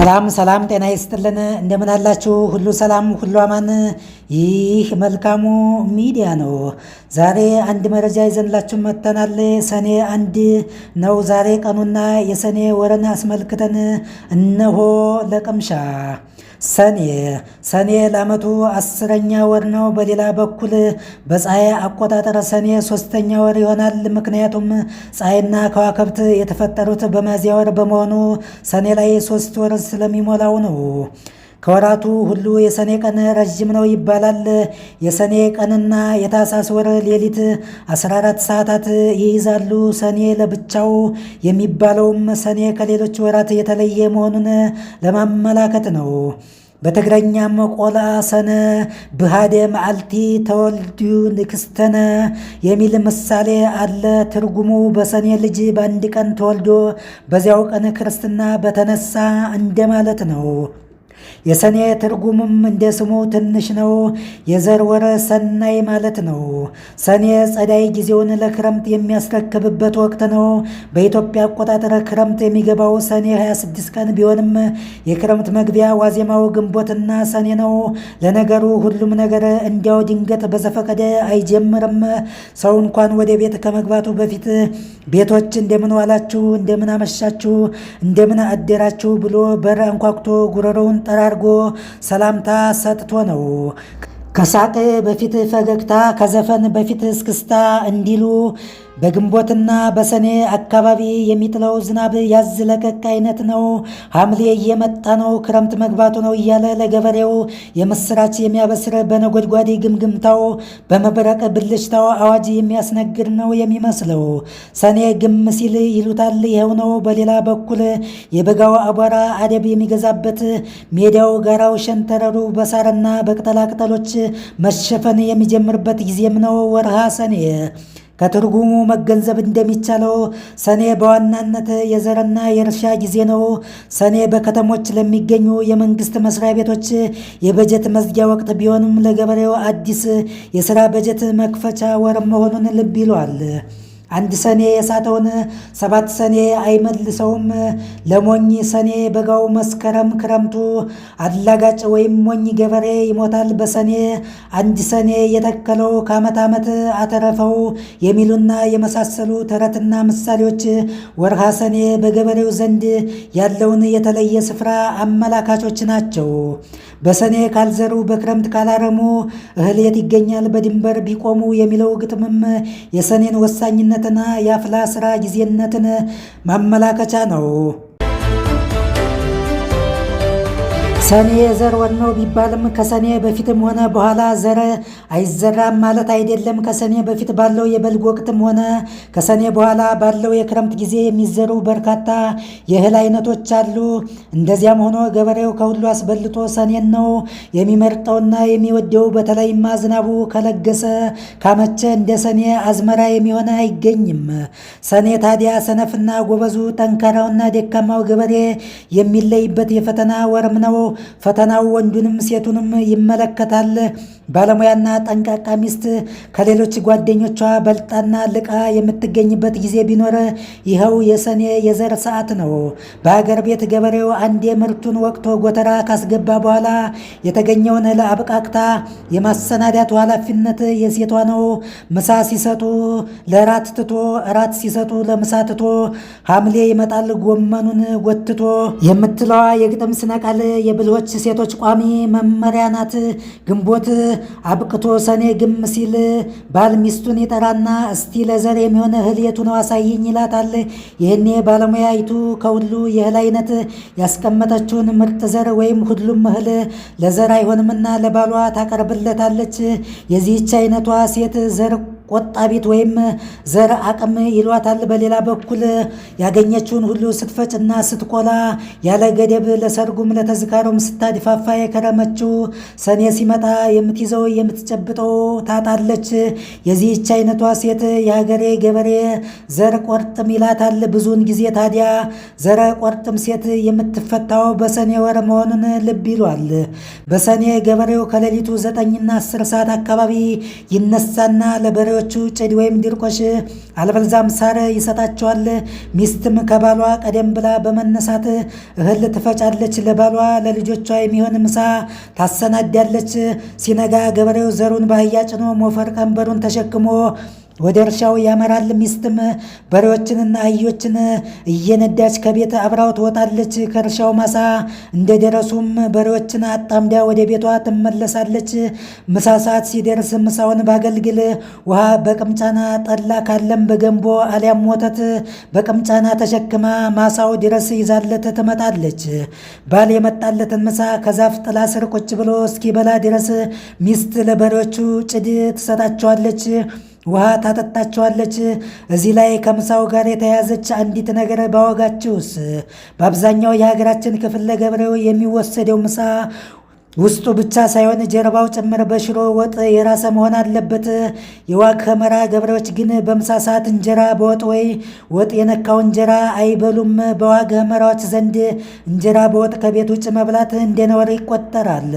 ሰላም ጤና ይስጥልን። እንደምን አላችሁ? ሁሉ ሰላም፣ ሁሉ አማን። ይህ መልካሙ ሚዲያ ነው። ዛሬ አንድ መረጃ ይዘንላችሁ መጥተናል። ሰኔ 1 ነው ዛሬ ቀኑና የሰኔ ወርን አስመልክተን እነሆ ለቅምሻ ሰኔ ለዓመቱ 10ኛ ወር ነው። በሌላ በኩል በፀሐይ አቆጣጠር ሰኔ 3ኛ ወር ይሆናል። ምክንያቱም ፀሐይና ከዋክብት የተፈጠሩት በሚያዝያ ወር በመሆኑ ሰኔ ላይ 3 ወር ስለሚሞላው ነው። ከወራቱ ሁሉ የሰኔ ቀን ረዥም ነው ይባላል። የሰኔ ቀንና የታኅሳስ ወር ሌሊት 14 ሰዓታት ይይዛሉ። ሰኔ ለብቻው የሚባለውም ሰኔ ከሌሎች ወራት የተለየ መሆኑን ለማመላከት ነው። በትግረኛም ቆላ ሰነ ብሃደ መዓልቲ ተወልድዩ ንክስተነ የሚል ምሳሌ አለ። ትርጉሙ በሰኔ ልጅ በአንድ ቀን ተወልዶ በዚያው ቀን ክርስትና በተነሳ እንደማለት ነው። የሰኔ ትርጉምም እንደ ስሙ ትንሽ ነው። የዘር ወር ሰናይ ማለት ነው። ሰኔ ጸዳይ ጊዜውን ለክረምት የሚያስረክብበት ወቅት ነው። በኢትዮጵያ አቆጣጠር ክረምት የሚገባው ሰኔ 26 ቀን ቢሆንም የክረምት መግቢያ ዋዜማው ግንቦትና ሰኔ ነው። ለነገሩ ሁሉም ነገር እንዲያው ድንገት በዘፈቀደ አይጀምርም። ሰው እንኳን ወደ ቤት ከመግባቱ በፊት ቤቶች እንደምን ዋላችሁ፣ እንደምን አመሻችሁ፣ እንደምን አደራችሁ ብሎ በር አንኳኩቶ ጉሮሮውን ጠራርጎ ሰላምታ ሰጥቶ ነው። ከሳቅ በፊት ፈገግታ፣ ከዘፈን በፊት እስክስታ እንዲሉ በግንቦትና በሰኔ አካባቢ የሚጥለው ዝናብ ያዝ ለቀቅ አይነት ነው። ሐምሌ እየመጣ ነው፣ ክረምት መግባቱ ነው እያለ ለገበሬው የምስራች የሚያበስር በነጎድጓዴ ግምግምታው በመብረቅ ብልጭታው አዋጅ የሚያስነግር ነው የሚመስለው። ሰኔ ግም ሲል ይሉታል ይኸው ነው። በሌላ በኩል የበጋው አቧራ አደብ የሚገዛበት ሜዳው፣ ጋራው፣ ሸንተረሩ በሳርና በቅጠላቅጠሎች መሸፈን የሚጀምርበት ጊዜም ነው ወርሃ ሰኔ። ከትርጉሙ መገንዘብ እንደሚቻለው ሰኔ በዋናነት የዘርና የእርሻ ጊዜ ነው። ሰኔ በከተሞች ለሚገኙ የመንግስት መስሪያ ቤቶች የበጀት መዝጊያ ወቅት ቢሆንም ለገበሬው አዲስ የሥራ በጀት መክፈቻ ወር መሆኑን ልብ ይሏል። አንድ ሰኔ የሳተውን 7 ሰኔ አይመልሰውም። ለሞኝ ሰኔ በጋው፣ መስከረም ክረምቱ። አላጋጭ ወይም ሞኝ ገበሬ ይሞታል በሰኔ። አንድ ሰኔ የተከለው ከዓመት ዓመት አተረፈው የሚሉና የመሳሰሉ ተረትና ምሳሌዎች ወርሃ ሰኔ በገበሬው ዘንድ ያለውን የተለየ ስፍራ አመላካቾች ናቸው። በሰኔ ካልዘሩ በክረምት ካላረሙ እህል የት ይገኛል በድንበር ቢቆሙ የሚለው ግጥምም የሰኔን ወሳኝነትና የአፍላ ስራ ጊዜነትን ማመላከቻ ነው። ሰኔ የዘር ወር ነው ቢባልም ከሰኔ በፊትም ሆነ በኋላ ዘር አይዘራም ማለት አይደለም። ከሰኔ በፊት ባለው የበልግ ወቅትም ሆነ ከሰኔ በኋላ ባለው የክረምት ጊዜ የሚዘሩ በርካታ የእህል አይነቶች አሉ። እንደዚያም ሆኖ ገበሬው ከሁሉ አስበልጦ ሰኔን ነው የሚመርጠውና የሚወደው። በተለይማ ዝናቡ ከለገሰ ካመቸ እንደ ሰኔ አዝመራ የሚሆነ አይገኝም። ሰኔ ታዲያ ሰነፍና ጎበዙ፣ ጠንካራውና ደካማው ገበሬ የሚለይበት የፈተና ወርም ነው። ፈተናው ወንዱንም ሴቱንም ይመለከታል። ባለሙያና ጠንቃቃ ሚስት ከሌሎች ጓደኞቿ በልጣና ልቃ የምትገኝበት ጊዜ ቢኖር ይኸው የሰኔ የዘር ሰዓት ነው። በሀገር ቤት ገበሬው አንዴ ምርቱን ወቅቶ ጎተራ ካስገባ በኋላ የተገኘውን ለአብቃቅታ የማሰናዳቱ ኃላፊነት የሴቷ ነው። ምሳ ሲሰጡ ለራት ትቶ፣ እራት ሲሰጡ ለምሳ ትቶ፣ ሐምሌ ይመጣል ጎመኑን ጎትቶ የምትለዋ የግጥም ስነቃል የብልሆች ሴቶች ቋሚ መመሪያ ናት። ግንቦት አብቅቶ ሰኔ ግም ሲል ባል ሚስቱን ይጠራና እስቲ ለዘር የሚሆን እህል የቱ ነው አሳይኝ ይላታል። ይህኔ ባለሙያይቱ ከሁሉ የእህል አይነት ያስቀመጠችውን ምርጥ ዘር ወይም ሁሉም እህል ለዘር አይሆንምና ለባሏ ታቀርብለታለች። የዚህች አይነቷ ሴት ዘር ቆጣቢት ወይም ዘር አቅም ይሏታል። በሌላ በኩል ያገኘችውን ሁሉ ስትፈጭና ስትቆላ ያለ ገደብ ለሰርጉም ለተዝካሩም ስታድፋፋ የከረመችው ሰኔ ሲመጣ የምትይዘው የምትጨብጠው ታጣለች። የዚህች አይነቷ ሴት የሀገሬ ገበሬ ዘር ቆርጥም ይላታል። ብዙውን ጊዜ ታዲያ ዘረ ቆርጥም ሴት የምትፈታው በሰኔ ወር መሆኑን ልብ ይሏል። በሰኔ ገበሬው ከሌሊቱ 9 እና 10 ሰዓት አካባቢ ይነሳና ለበሬው ለበሬዎቹ ጭድ ወይም ድርቆሽ አልበለዚያም ሳር ይሰጣቸዋል። ሚስትም ከባሏ ቀደም ብላ በመነሳት እህል ትፈጫለች። ለባሏ ለልጆቿ የሚሆን ምሳ ታሰናዳለች። ሲነጋ ገበሬው ዘሩን በአህያ ጭኖ ሞፈር ቀንበሩን ተሸክሞ ወደ እርሻው ያመራል። ሚስትም በሬዎችንና አህዮችን እየነዳች ከቤት አብራው ትወጣለች። ከእርሻው ማሳ እንደደረሱም በሬዎችን አጣምዳ ወደ ቤቷ ትመለሳለች። ምሳ ሰዓት ሲደርስ ምሳውን ባገልግል ውሃ በቅምጫና ጠላ ካለም በገንቦ አሊያም ወተት በቅምጫና ተሸክማ ማሳው ድረስ ይዛለት ትመጣለች። ባል የመጣለትን ምሳ ከዛፍ ጥላ ስር ቁጭ ብሎ እስኪበላ ድረስ ሚስት ለበሬዎቹ ጭድ ትሰጣቸዋለች፣ ውሃ ታጠጣቸዋለች። እዚህ ላይ ከምሳው ጋር የተያዘች አንዲት ነገር ባወጋችሁስ? በአብዛኛው የሀገራችን ክፍል ለገበሬው የሚወሰደው ምሳ ውስጡ ብቻ ሳይሆን ጀርባው ጭምር በሽሮ ወጥ የራሰ መሆን አለበት። የዋግ ኽምራ ገበሬዎች ግን በምሳ ሰዓት እንጀራ በወጥ ወይ ወጥ የነካው እንጀራ አይበሉም። በዋግ ኽምራዎች ዘንድ እንጀራ በወጥ ከቤት ውጭ መብላት እንደ ነውር ይቆጠራል።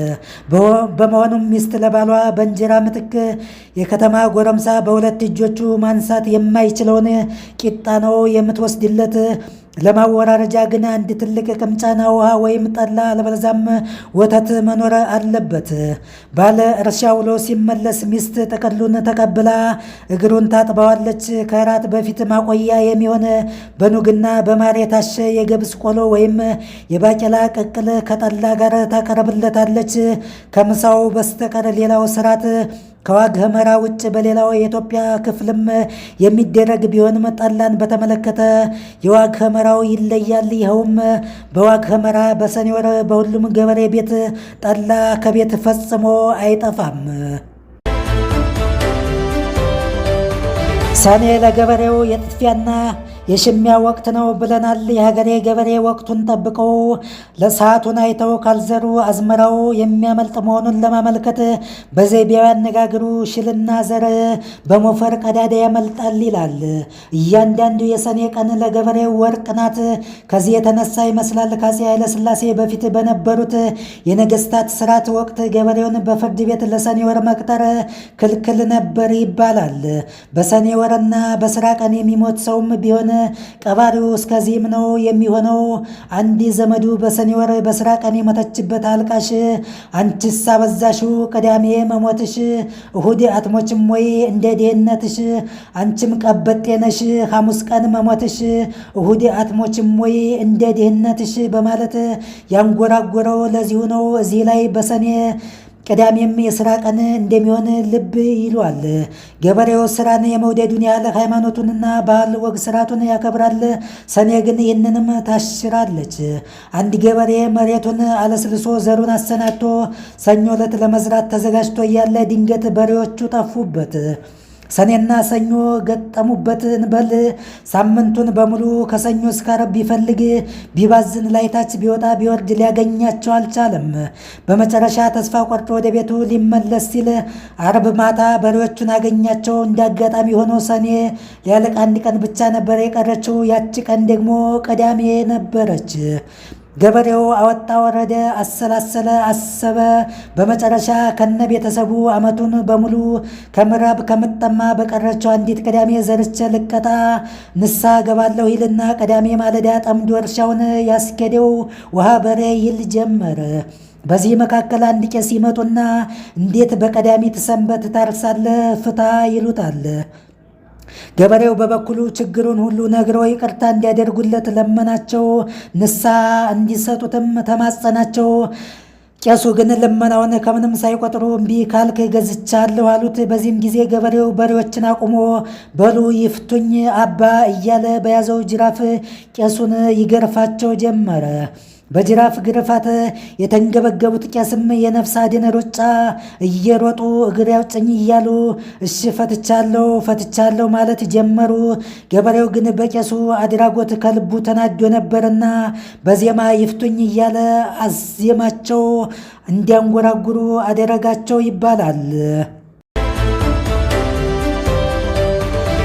በመሆኑም ሚስት ለባሏ በእንጀራ ምትክ የከተማ ጎረምሳ በሁለት እጆቹ ማንሳት የማይችለውን ቂጣ ነው የምትወስድለት። ለማወራረጃ ግን አንድ ትልቅ ቅምጫና ውሃ ወይም ጠላ አለበለዚያም ወተት መኖር አለበት። ባለ እርሻ ውሎ ሲመለስ ሚስት ጥቅሉን ተቀብላ እግሩን ታጥበዋለች። ከራት በፊት ማቆያ የሚሆን በኑግና በማር የታሸ የገብስ ቆሎ ወይም የባቄላ ቅቅል ከጠላ ጋር ታቀርብለታለች። ከምሳው በስተቀር ሌላው ስርዓት ከዋግ ኽምራ ውጭ በሌላው የኢትዮጵያ ክፍልም የሚደረግ ቢሆንም ጠላን በተመለከተ የዋግ ኽምራው ይለያል። ይኸውም በዋግ ኽምራ በሰኔ ወር በሁሉም ገበሬ ቤት ጠላ ከቤት ፈጽሞ አይጠፋም። ሰኔ ለገበሬው የጥድፊያና የሽሚያ ወቅት ነው ብለናል። የሀገሬ ገበሬ ወቅቱን ጠብቀው ለሰዓቱን አይተው ካልዘሩ አዝመራው የሚያመልጥ መሆኑን ለማመልከት በዘይቤያዊ አነጋገሩ ሽልና ዘር በሞፈር ቀዳዳ ያመልጣል ይላል። እያንዳንዱ የሰኔ ቀን ለገበሬው ወርቅ ናት። ከዚህ የተነሳ ይመስላል ከአፄ ኃይለሥላሴ በፊት በነበሩት የነገስታት ስርዓት ወቅት ገበሬውን በፍርድ ቤት ለሰኔ ወር መቅጠር ክልክል ነበር ይባላል። በሰኔ ወርና በስራ ቀን የሚሞት ሰውም ቢሆን ቀባሪው እስከዚህም ነው የሚሆነው። አንድ ዘመዱ በሰኔ ወር በስራ ቀን የሞተችበት አልቃሽ አንቺስ አበዛሽው ቅዳሜ መሞትሽ፣ እሁድ አትሞችም ወይ እንደ ድህነትሽ? አንቺም ቀበጤ ነሽ ሐሙስ ቀን መሞትሽ፣ እሁድ አትሞችም ወይ እንደ ድህነትሽ? በማለት ያንጎራጎረው ለዚሁ ነው። እዚህ ላይ በሰኔ ቅዳሜም የስራ ቀን እንደሚሆን ልብ ይሏል። ገበሬው ስራን የመውደዱን ያህል ሃይማኖቱንና ባህል ወግ ስርዓቱን ያከብራል። ሰኔ ግን ይህንንም ታሽራለች። አንድ ገበሬ መሬቱን አለስልሶ ዘሩን አሰናድቶ ሰኞ ዕለት ለመዝራት ተዘጋጅቶ እያለ ድንገት በሬዎቹ ጠፉበት። ሰኔና ሰኞ ገጠሙበት እንበል። ሳምንቱን በሙሉ ከሰኞ እስከ ዓርብ ቢፈልግ ቢባዝን ላይታች ቢወጣ ቢወርድ ሊያገኛቸው አልቻለም። በመጨረሻ ተስፋ ቆርጦ ወደ ቤቱ ሊመለስ ሲል ዓርብ ማታ በሬዎቹን አገኛቸው። እንዳጋጣሚ ሆኖ ሰኔ ሊያልቅ አንድ ቀን ብቻ ነበር የቀረችው። ያቺ ቀን ደግሞ ቅዳሜ ነበረች። ገበሬው አወጣ ወረደ፣ አሰላሰለ፣ አሰበ። በመጨረሻ ከነ ቤተሰቡ ዓመቱን በሙሉ ከምዕራብ ከምጠማ በቀረችው አንዲት ቅዳሜ ዘርቼ ልቀጣ ንስሐ ገባለሁ ይልና ቅዳሜ ማለዳ ጠምዶ እርሻውን ያስኬደው ውሃ በሬ ይል ጀመር። በዚህ መካከል አንድ ቄስ ይመጡና እንዴት በቀዳሚት ሰንበት ታርሳለህ? ፍታ ይሉታል። ገበሬው በበኩሉ ችግሩን ሁሉ ነግረው ይቅርታ እንዲያደርጉለት ለመናቸው። ንስሐ እንዲሰጡትም ተማጸናቸው። ቄሱ ግን ልመናውን ከምንም ሳይቆጥሩ እምቢ ካልክ ገዝቻለሁ አሉት። በዚህም ጊዜ ገበሬው በሬዎችን አቁሞ በሉ ይፍቱኝ አባ እያለ በያዘው ጅራፍ ቄሱን ይገርፋቸው ጀመረ። በጅራፍ ግርፋት የተንገበገቡት ቄስም የነፍስ አድን ሩጫ እየሮጡ እግር ያውጭኝ እያሉ እሺ ፈትቻለሁ ማለት ጀመሩ። ገበሬው ግን በቄሱ አድራጎት ከልቡ ተናዶ ነበርና በዜማ ይፍቱኝ እያለ አዜማቸው እንዲያንጎራጉሩ አደረጋቸው ይባላል።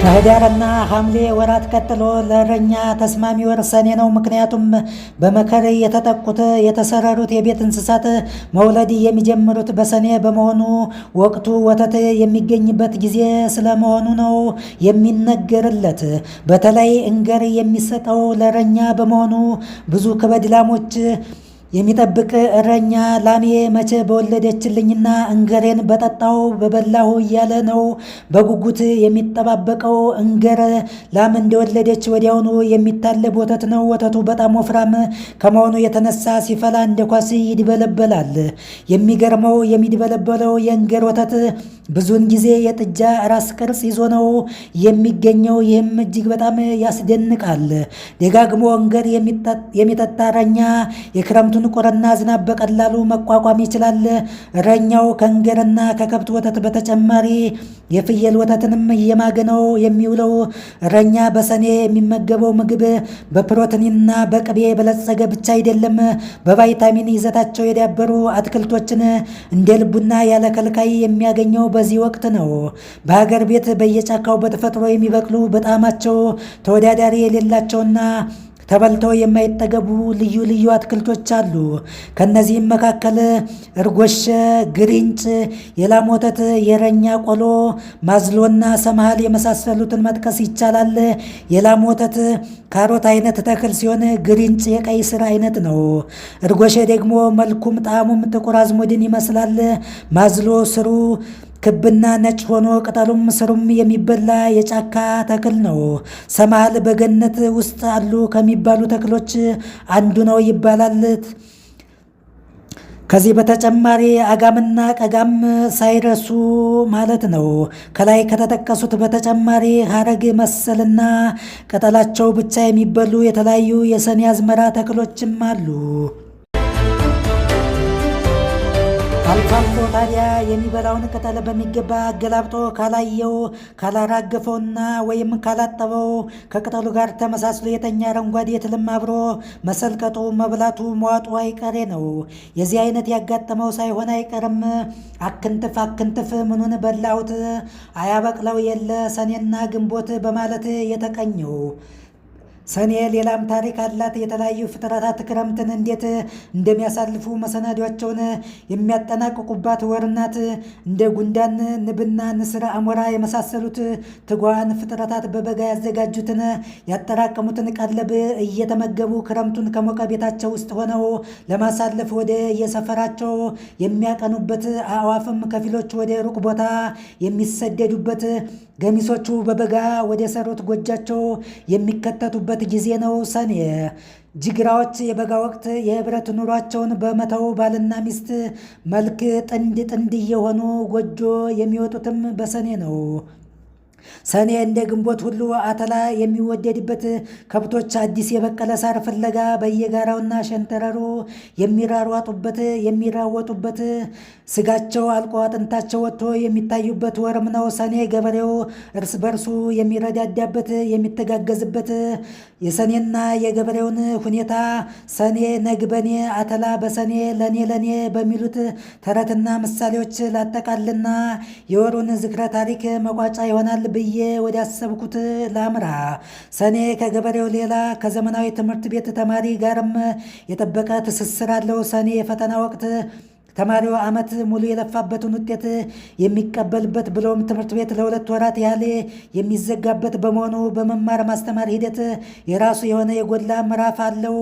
ከህዳርና ሐምሌ ወራት ቀጥሎ ለእረኛ ተስማሚ ወር ሰኔ ነው። ምክንያቱም በመከር የተጠቁት የተሰረሩት የቤት እንስሳት መውለድ የሚጀምሩት በሰኔ በመሆኑ ወቅቱ ወተት የሚገኝበት ጊዜ ስለመሆኑ ነው የሚነገርለት። በተለይ እንገር የሚሰጠው ለእረኛ በመሆኑ ብዙ ከበድ ላሞች የሚጠብቅ እረኛ ላሜ መቼ በወለደችልኝና እንገሬን በጠጣው በበላሁ እያለ ነው በጉጉት የሚጠባበቀው። እንገር ላም እንደወለደች ወዲያውኑ የሚታለብ ወተት ነው። ወተቱ በጣም ወፍራም ከመሆኑ የተነሳ ሲፈላ እንደ ኳስ ይድበለበላል። የሚገርመው የሚድበለበለው የእንገር ወተት ብዙውን ጊዜ የጥጃ ራስ ቅርጽ ይዞ ነው የሚገኘው። ይህም እጅግ በጣም ያስደንቃል። ደጋግሞ እንገር የሚጠጣ እረኛ የክረምቱን ቁርና ዝናብ በቀላሉ መቋቋም ይችላል። እረኛው ከእንገርና ከከብት ወተት በተጨማሪ የፍየል ወተትንም እየማገ ነው የሚውለው። እረኛ በሰኔ የሚመገበው ምግብ በፕሮቲንና በቅቤ የበለጸገ ብቻ አይደለም። በቫይታሚን ይዘታቸው የዳበሩ አትክልቶችን እንደ ልቡና ያለ ከልካይ የሚያገኘው በዚህ ወቅት ነው። በሀገር ቤት በየጫካው በተፈጥሮ የሚበቅሉ በጣዕማቸው ተወዳዳሪ የሌላቸውና ተበልተው የማይጠገቡ ልዩ ልዩ አትክልቶች አሉ። ከነዚህም መካከል እርጎሸ፣ ግሪንጭ፣ የላም ወተት፣ የእረኛ ቆሎ፣ ማዝሎና ሰምሃል የመሳሰሉትን መጥቀስ ይቻላል። የላም ወተት ካሮት አይነት ተክል ሲሆን ግሪንጭ የቀይ ስር አይነት ነው። እርጎሸ ደግሞ መልኩም ጣዕሙም ጥቁር አዝሙድን ይመስላል። ማዝሎ ስሩ ክብና ነጭ ሆኖ ቅጠሉም ስሩም የሚበላ የጫካ ተክል ነው። ሰምሃል በገነት ውስጥ አሉ ከሚባሉ ተክሎች አንዱ ነው ይባላል። ከዚህ በተጨማሪ አጋምና ቀጋም ሳይረሱ ማለት ነው። ከላይ ከተጠቀሱት በተጨማሪ ሀረግ መሰልና ቅጠላቸው ብቻ የሚበሉ የተለያዩ የሰኔ አዝመራ ተክሎችም አሉ። አልፎ አልፎ ታዲያ የሚበላውን ቅጠል በሚገባ አገላብጦ ካላየው ካላራገፈውና ወይም ካላጠበው ከቅጠሉ ጋር ተመሳስሎ የተኛ አረንጓዴ ትልም አብሮ መሰልቀጡ መብላቱ መዋጡ አይቀሬ ነው። የዚህ አይነት ያጋጠመው ሳይሆን አይቀርም። አክንትፍ አክንትፍ ምኑን በላሁት አያበቅለው የለ ሰኔና ግንቦት በማለት የተቀኘው። ሰኔ ሌላም ታሪክ አላት። የተለያዩ ፍጥረታት ክረምትን እንዴት እንደሚያሳልፉ መሰናዷቸውን የሚያጠናቅቁባት ወር ናት። እንደ ጉንዳን፣ ንብና ንስር፣ አሞራ የመሳሰሉት ትጓን ፍጥረታት በበጋ ያዘጋጁትን ያጠራቀሙትን ቀለብ እየተመገቡ ክረምቱን ከሞቀ ቤታቸው ውስጥ ሆነው ለማሳለፍ ወደ የሰፈራቸው የሚያቀኑበት፣ አዕዋፍም ከፊሎች ወደ ሩቅ ቦታ የሚሰደዱበት፣ ገሚሶቹ በበጋ ወደ ሰሩት ጎጃቸው የሚከተቱበት ጊዜ ነው ሰኔ። ጅግራዎች የበጋ ወቅት የህብረት ኑሯቸውን በመተው ባልና ሚስት መልክ ጥንድ ጥንድ እየሆኑ ጎጆ የሚወጡትም በሰኔ ነው። ሰኔ እንደ ግንቦት ሁሉ አተላ የሚወደድበት፣ ከብቶች አዲስ የበቀለ ሳር ፍለጋ በየጋራውና ሸንተረሩ የሚራሯጡበት የሚራወጡበት፣ ስጋቸው አልቆ አጥንታቸው ወጥቶ የሚታዩበት ወርም ነው ሰኔ። ገበሬው እርስ በርሱ የሚረዳዳበት የሚተጋገዝበት፣ የሰኔና የገበሬውን ሁኔታ ሰኔ ነግበኔ አተላ በሰኔ ለኔ ለኔ በሚሉት ተረትና ምሳሌዎች ላጠቃልና የወሩን ዝክረ ታሪክ መቋጫ ይሆናል ብዬ ወዳሰብኩት ላምራ። ሰኔ ከገበሬው ሌላ ከዘመናዊ ትምህርት ቤት ተማሪ ጋርም የጠበቀ ትስስር አለው። ሰኔ የፈተና ወቅት ተማሪው ዓመት ሙሉ የለፋበትን ውጤት የሚቀበልበት ብሎም ትምህርት ቤት ለ2 ወራት ያህል የሚዘጋበት በመሆኑ በመማር ማስተማር ሂደት የራሱ የሆነ የጎላ ምዕራፍ አለው።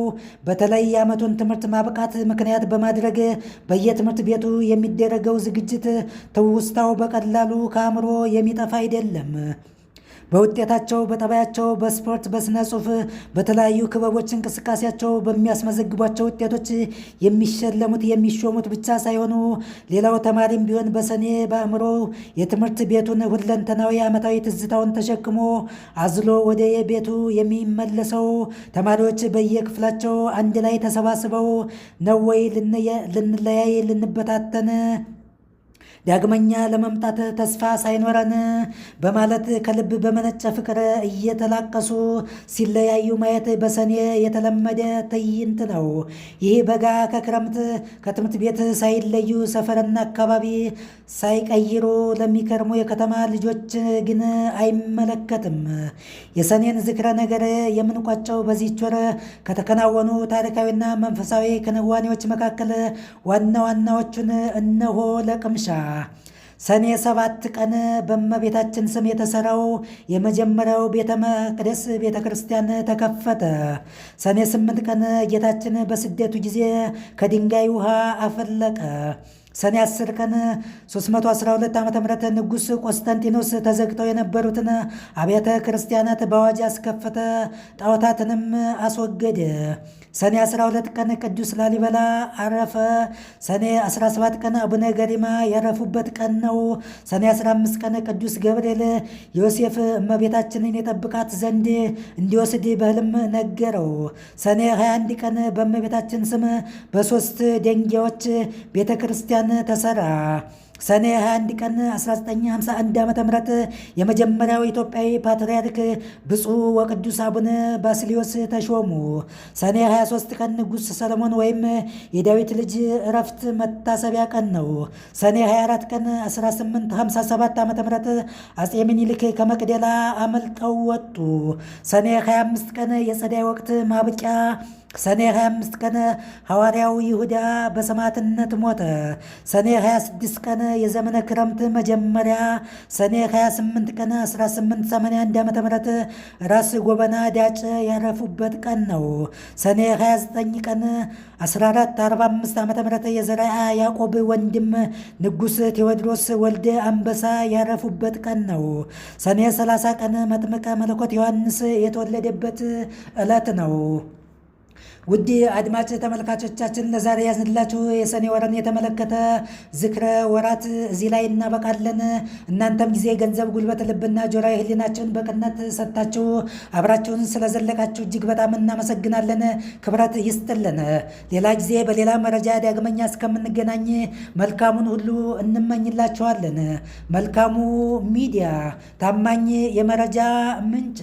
በተለይ የዓመቱን ትምህርት ማብቃት ምክንያት በማድረግ በየትምህርት ቤቱ የሚደረገው ዝግጅት ትውስታው በቀላሉ ከአእምሮ የሚጠፋ አይደለም። በውጤታቸው፣ በጠባያቸው፣ በስፖርት፣ በስነ ጽሁፍ፣ በተለያዩ ክበቦች እንቅስቃሴያቸው በሚያስመዘግቧቸው ውጤቶች የሚሸለሙት የሚሾሙት ብቻ ሳይሆኑ ሌላው ተማሪም ቢሆን በሰኔ በአእምሮ የትምህርት ቤቱን ሁለንተናዊ ዓመታዊ ትዝታውን ተሸክሞ አዝሎ ወደ ቤቱ የሚመለሰው። ተማሪዎች በየክፍላቸው አንድ ላይ ተሰባስበው ነው ወይ ልንለያይ ልንበታተን ዳግመኛ ለመምጣት ተስፋ ሳይኖረን በማለት ከልብ በመነጨ ፍቅር እየተላቀሱ ሲለያዩ ማየት በሰኔ የተለመደ ትዕይንት ነው። ይህ በጋ ከክረምት ከትምህርት ቤት ሳይለዩ ሰፈርና አካባቢ ሳይቀይሩ ለሚከርሙ የከተማ ልጆች ግን አይመለከትም። የሰኔን ዝክረ ነገር የምንቋጨው በዚህች ወር ከተከናወኑ ታሪካዊና መንፈሳዊ ክንዋኔዎች መካከል ዋና ዋናዎቹን እነሆ ለቅምሻ። ሰኔ 7 ቀን በእመቤታችን ስም የተሰራው የመጀመሪያው ቤተ መቅደስ ቤተ ክርስቲያን ተከፈተ። ሰኔ 8 ቀን ጌታችን በስደቱ ጊዜ ከድንጋይ ውሃ አፈለቀ። ሰኔ 10 ቀን 312 ዓ.ም ንጉሥ ቆስጠንጢኖስ ተዘግተው የነበሩትን አብያተ ክርስቲያናት በአዋጅ አስከፈተ፣ ጣዖታትንም አስወገደ። ሰኔ 12 ቀን ቅዱስ ላሊበላ አረፈ። ሰኔ 17 ቀን አቡነ ገሪማ ያረፉበት ቀን ነው። ሰኔ 15 ቀን ቅዱስ ገብርኤል ዮሴፍ እመቤታችንን የጠብቃት ዘንድ እንዲወስድ በሕልም ነገረው። ሰኔ 21 ቀን በእመቤታችን ስም በ3 ደንጊያዎች ቤተ ክርስቲያን ተሰራ። ሰኔ 21 ቀን 1951 ዓ.ም የመጀመሪያው ኢትዮጵያዊ ፓትርያርክ ብፁዕ ወቅዱስ አቡነ ባስልዮስ ተሾሙ። ሰኔ 23 ቀን ንጉሥ ሰለሞን ወይም የዳዊት ልጅ እረፍት መታሰቢያ ቀን ነው። ሰኔ 24 ቀን 1857 ዓ.ም አፄ ምኒልክ ከመቅደላ አመልጠው ወጡ። ሰኔ 25 ቀን የጸደይ ወቅት ማብቂያ። ሰኔ 25 ቀን ሐዋርያው ይሁዳ በሰማዕትነት ሞተ። ሰኔ 26 ቀን የዘመነ ክረምት መጀመሪያ። ሰኔ 28 ቀን 1881 ዓ.ም ራስ ጎበና ዳጨ ያረፉበት ቀን ነው። ሰኔ 29 ቀን 1445 ዓ.ም የዘርዓ ያዕቆብ ወንድም ንጉሥ ቴዎድሮስ ወልደ አንበሳ ያረፉበት ቀን ነው። ሰኔ 30 ቀን መጥምቀ መለኮት ዮሐንስ የተወለደበት ዕለት ነው። ውድ አድማጭ ተመልካቾቻችን ለዛሬ ያዝንላችሁ የሰኔ ወርን የተመለከተ ዝክረ ወራት እዚህ ላይ እናበቃለን። እናንተም ጊዜ፣ ገንዘብ፣ ጉልበት፣ ልብና ጆሮ ህሊናችሁን በቅነት ሰጥታችሁ አብራችሁን ስለዘለቃችሁ እጅግ በጣም እናመሰግናለን። ክብረት ይስጥልን። ሌላ ጊዜ በሌላ መረጃ ዳግመኛ እስከምንገናኝ መልካሙን ሁሉ እንመኝላችኋለን። መልካሙ ሚዲያ ታማኝ የመረጃ ምንጭ